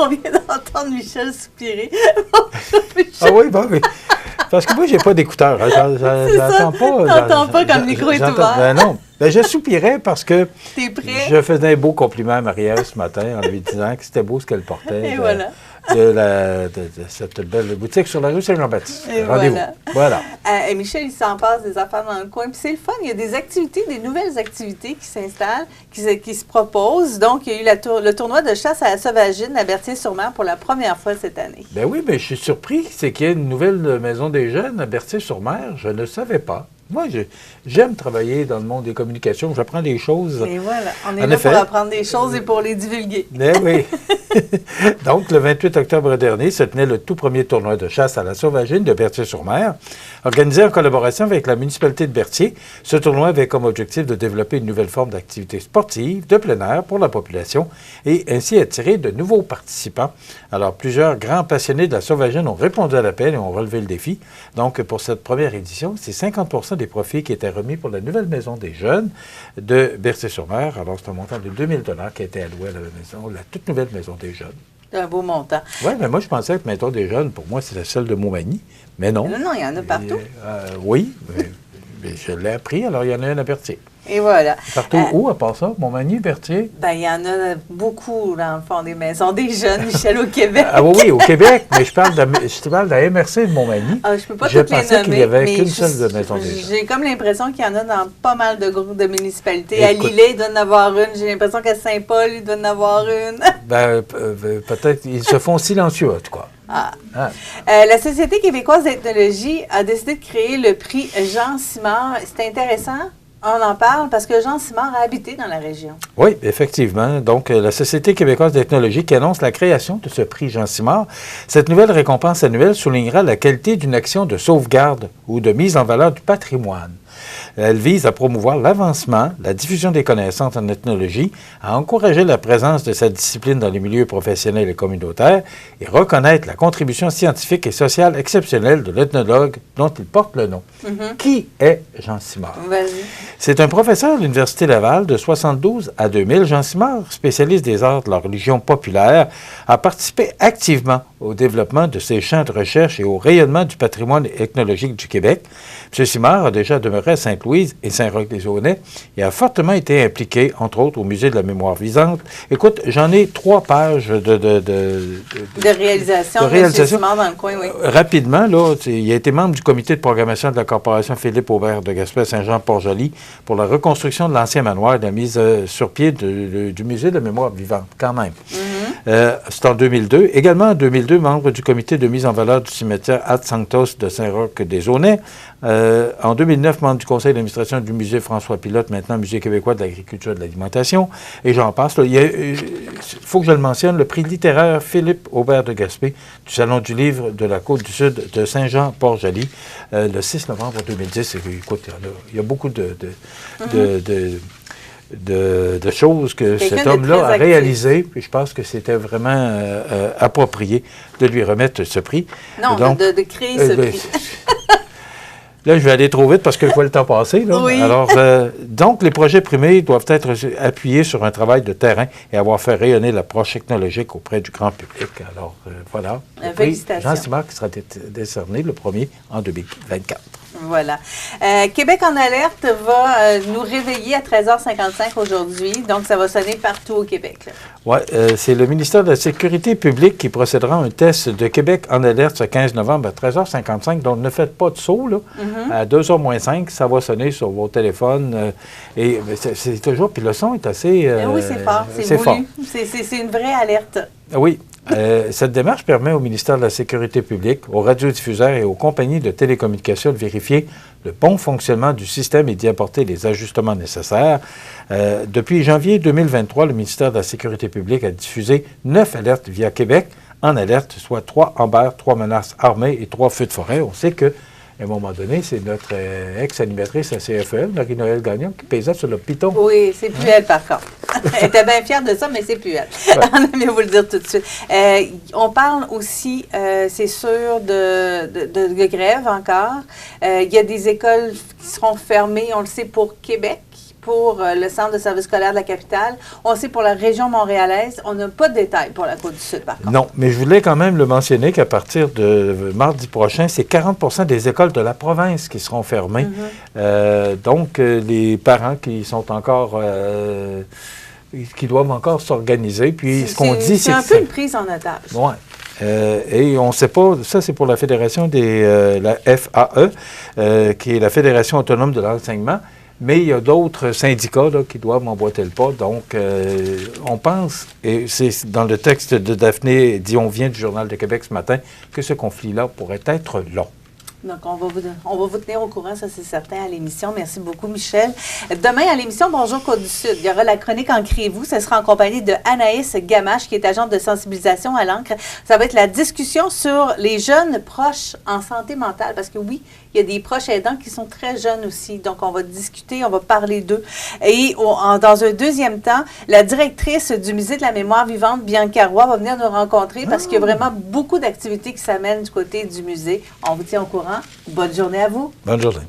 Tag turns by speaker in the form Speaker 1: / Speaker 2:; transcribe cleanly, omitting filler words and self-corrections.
Speaker 1: On vient d'entendre Michel soupirer.
Speaker 2: Ah oui, bon, oui. Parce que moi, j'ai pas d'écouteurs. Hein. J'entends pas.
Speaker 1: T'entends pas quand le micro est ouvert.
Speaker 2: Ben non. Ben, je soupirais parce que
Speaker 1: T'es prêt?
Speaker 2: je faisais un beau compliment à Marie-Ève ce matin en lui disant que c'était beau ce qu'elle portait.
Speaker 1: Et voilà.
Speaker 2: De cette belle boutique sur la rue Saint-Jean-Baptiste.
Speaker 1: Et
Speaker 2: Rendez-vous. Voilà.
Speaker 1: Et Michel, il s'en passe des affaires dans le coin. Puis c'est le fun. Il y a des activités, des nouvelles activités qui s'installent, qui se proposent. Donc, il y a eu le tournoi de chasse à la sauvagine à Berthier-sur-Mer pour la première fois cette année.
Speaker 2: Ben oui, mais je suis surpris. C'est qu'il y a une nouvelle maison des jeunes à Berthier-sur-Mer. Je ne savais pas. Moi, j'aime travailler dans le monde des communications. J'apprends des choses.
Speaker 1: Et voilà, on est là pour apprendre des choses et pour les divulguer.
Speaker 2: Mais oui. Donc, le 28 octobre dernier, se tenait le tout premier tournoi de chasse à la sauvagine de Berthier-sur-Mer, organisé en collaboration avec la municipalité de Berthier. Ce tournoi avait comme objectif de développer une nouvelle forme d'activité sportive de plein air pour la population et ainsi attirer de nouveaux participants. Alors, plusieurs grands passionnés de la sauvagine ont répondu à l'appel et ont relevé le défi. Donc, pour cette première édition, c'est 50 des profits qui étaient remis pour la nouvelle maison des jeunes de Berthier-sur-Mer. Alors, c'est un montant de 2 000 $ qui a été alloué à la maison, la toute nouvelle maison des jeunes.
Speaker 1: C'est un beau montant.
Speaker 2: Oui, mais moi, je pensais que la maison des jeunes, pour moi, c'était celle de Montmagny. Mais non.
Speaker 1: Non, il y en a partout.
Speaker 2: Oui, mais je l'ai appris, alors il y en a une à Berthier.
Speaker 1: Et voilà.
Speaker 2: Partout où, à part ça? Montmagny, Berthier?
Speaker 1: Bien, il y en a beaucoup, dans le fond, des maisons des jeunes, Michel, au Québec.
Speaker 2: Ah oui, au Québec, mais je parle de la MRC de Montmagny.
Speaker 1: Ah, je peux pas toutes les nommer.
Speaker 2: Je pensais qu'il n'y avait qu'une seule maison des jeunes.
Speaker 1: J'ai comme l'impression qu'il y en a dans pas mal de groupes de municipalités. À Lillet, il doit en avoir une. J'ai l'impression qu'à Saint-Paul, il doit en avoir une.
Speaker 2: Ben, peut-être, ils se font silencieux, en tout cas.
Speaker 1: La Société québécoise d'ethnologie a décidé de créer le prix Jean Simard. C'est intéressant. On en parle parce que Jean Simard a habité dans la région.
Speaker 2: Oui, effectivement. Donc, la Société québécoise d'ethnologie qui annonce la création de ce prix Jean Simard. Cette nouvelle récompense annuelle soulignera la qualité d'une action de sauvegarde ou de mise en valeur du patrimoine. Elle vise à promouvoir l'avancement, la diffusion des connaissances en ethnologie, à encourager la présence de cette discipline dans les milieux professionnels et communautaires et reconnaître la contribution scientifique et sociale exceptionnelle de l'ethnologue dont il porte le nom. Qui est Jean Simard?
Speaker 1: Vas-y.
Speaker 2: C'est un professeur de l'Université Laval de 72 à 2000. Jean Simard, spécialiste des arts de la religion populaire, a participé activement au développement de ces champs de recherche et au rayonnement du patrimoine ethnologique du Québec. M. Simard a déjà demeuré à Sainte-Louise et Saint-Roch-les-Aunais et a fortement été impliqué, entre autres, au Musée de la mémoire vivante. Écoute, j'en ai 3 pages de
Speaker 1: réalisation de M. Simard dans le coin, oui.
Speaker 2: Rapidement, là, il a été membre du comité de programmation de la Corporation Philippe Aubert de Gaspé-Saint-Jean-Port-Joli pour la reconstruction de l'ancien manoir et la mise sur pied du Musée de la mémoire vivante, quand même. C'est en 2002. Également en 2002, membre du comité de mise en valeur du cimetière Ad Sanctos de Saint-Roch-des-Aunais. En 2009, membre du conseil d'administration du musée François Pilote, maintenant Musée québécois de l'agriculture et de l'alimentation. Et j'en passe. Il faut que je le mentionne, le prix littéraire Philippe Aubert de Gaspé du Salon du livre de la Côte-du-Sud de Saint-Jean-Port-Joli, le 6 novembre 2010. Écoute, il y a beaucoup de choses que cet homme-là a réalisées, puis je pense que c'était vraiment approprié de lui remettre ce prix.
Speaker 1: Non, donc, de créer ce prix.
Speaker 2: Là, je vais aller trop vite parce que je vois le temps passer. Là.
Speaker 1: Oui.
Speaker 2: Alors, donc, les projets primés doivent être appuyés sur un travail de terrain et avoir fait rayonner l'approche technologique auprès du grand public. Alors, voilà.
Speaker 1: Félicitations.
Speaker 2: Jean Simard qui sera décerné le premier en 2024.
Speaker 1: Voilà. Québec en alerte va nous réveiller à 13h55 aujourd'hui. Donc, ça va sonner partout au Québec.
Speaker 2: Oui, c'est le ministère de la Sécurité publique qui procédera à un test de Québec en alerte ce 15 novembre à 13h55. Donc, ne faites pas de saut, là. À 2h moins 5, ça va sonner sur vos téléphones. Et c'est toujours... Puis le son est assez...
Speaker 1: oui, c'est fort. C'est voulu. C'est une vraie alerte.
Speaker 2: Oui. Cette démarche permet au ministère de la Sécurité publique, aux radiodiffuseurs et aux compagnies de télécommunications de vérifier le bon fonctionnement du système et d'y apporter les ajustements nécessaires. Depuis janvier 2023, le ministère de la Sécurité publique a diffusé 9 alertes via Québec en alerte, soit 3 Amber, 3 menaces armées et 3 feux de forêt. On sait que à un moment donné, c'est notre ex-animatrice à CFL, Marie-Noël Gagnon, qui pesait sur le piton.
Speaker 1: Oui, c'est plus elle, par contre. Elle était bien fière de ça, mais c'est plus elle. Ouais. On aime bien vous le dire tout de suite. On parle aussi, c'est sûr, de grève encore. Il y a des écoles qui qui seront fermés, on le sait, pour Québec, pour le centre de service scolaire de la capitale. On sait pour la région montréalaise. On n'a pas de détails pour la Côte-du-Sud, par contre.
Speaker 2: Non, mais je voulais quand même le mentionner qu'à partir de mardi prochain, c'est 40 des écoles de la province qui seront fermées. Donc, les parents qui sont encore... qui doivent encore s'organiser. Puis, ce qu'on dit,
Speaker 1: c'est un peu une prise en otage.
Speaker 2: Oui. Et on ne sait pas, ça c'est pour la fédération la FAE, qui est la Fédération autonome de l'enseignement, mais il y a d'autres syndicats là, qui doivent m'emboîter le pas. Donc, on pense, et c'est dans le texte de Daphné Dionvien du Journal de Québec ce matin, que ce conflit-là pourrait être long.
Speaker 1: Donc, on va vous tenir au courant, ça c'est certain, à l'émission. Merci beaucoup, Michel. Demain, à l'émission Bonjour Côte-du-Sud, il y aura la chronique Ancrez-vous. Ça sera en compagnie de Anaïs Gamache, qui est agente de sensibilisation à l'encre. Ça va être la discussion sur les jeunes proches en santé mentale, parce que oui, il y a des proches aidants qui sont très jeunes aussi. Donc, on va discuter, on va parler d'eux. Et dans un deuxième temps, la directrice du Musée de la mémoire vivante, Bianca Roy, va venir nous rencontrer parce qu'il y a vraiment beaucoup d'activités qui s'amènent du côté du musée. On vous tient au courant. Bonne journée à vous.
Speaker 2: Bonne journée.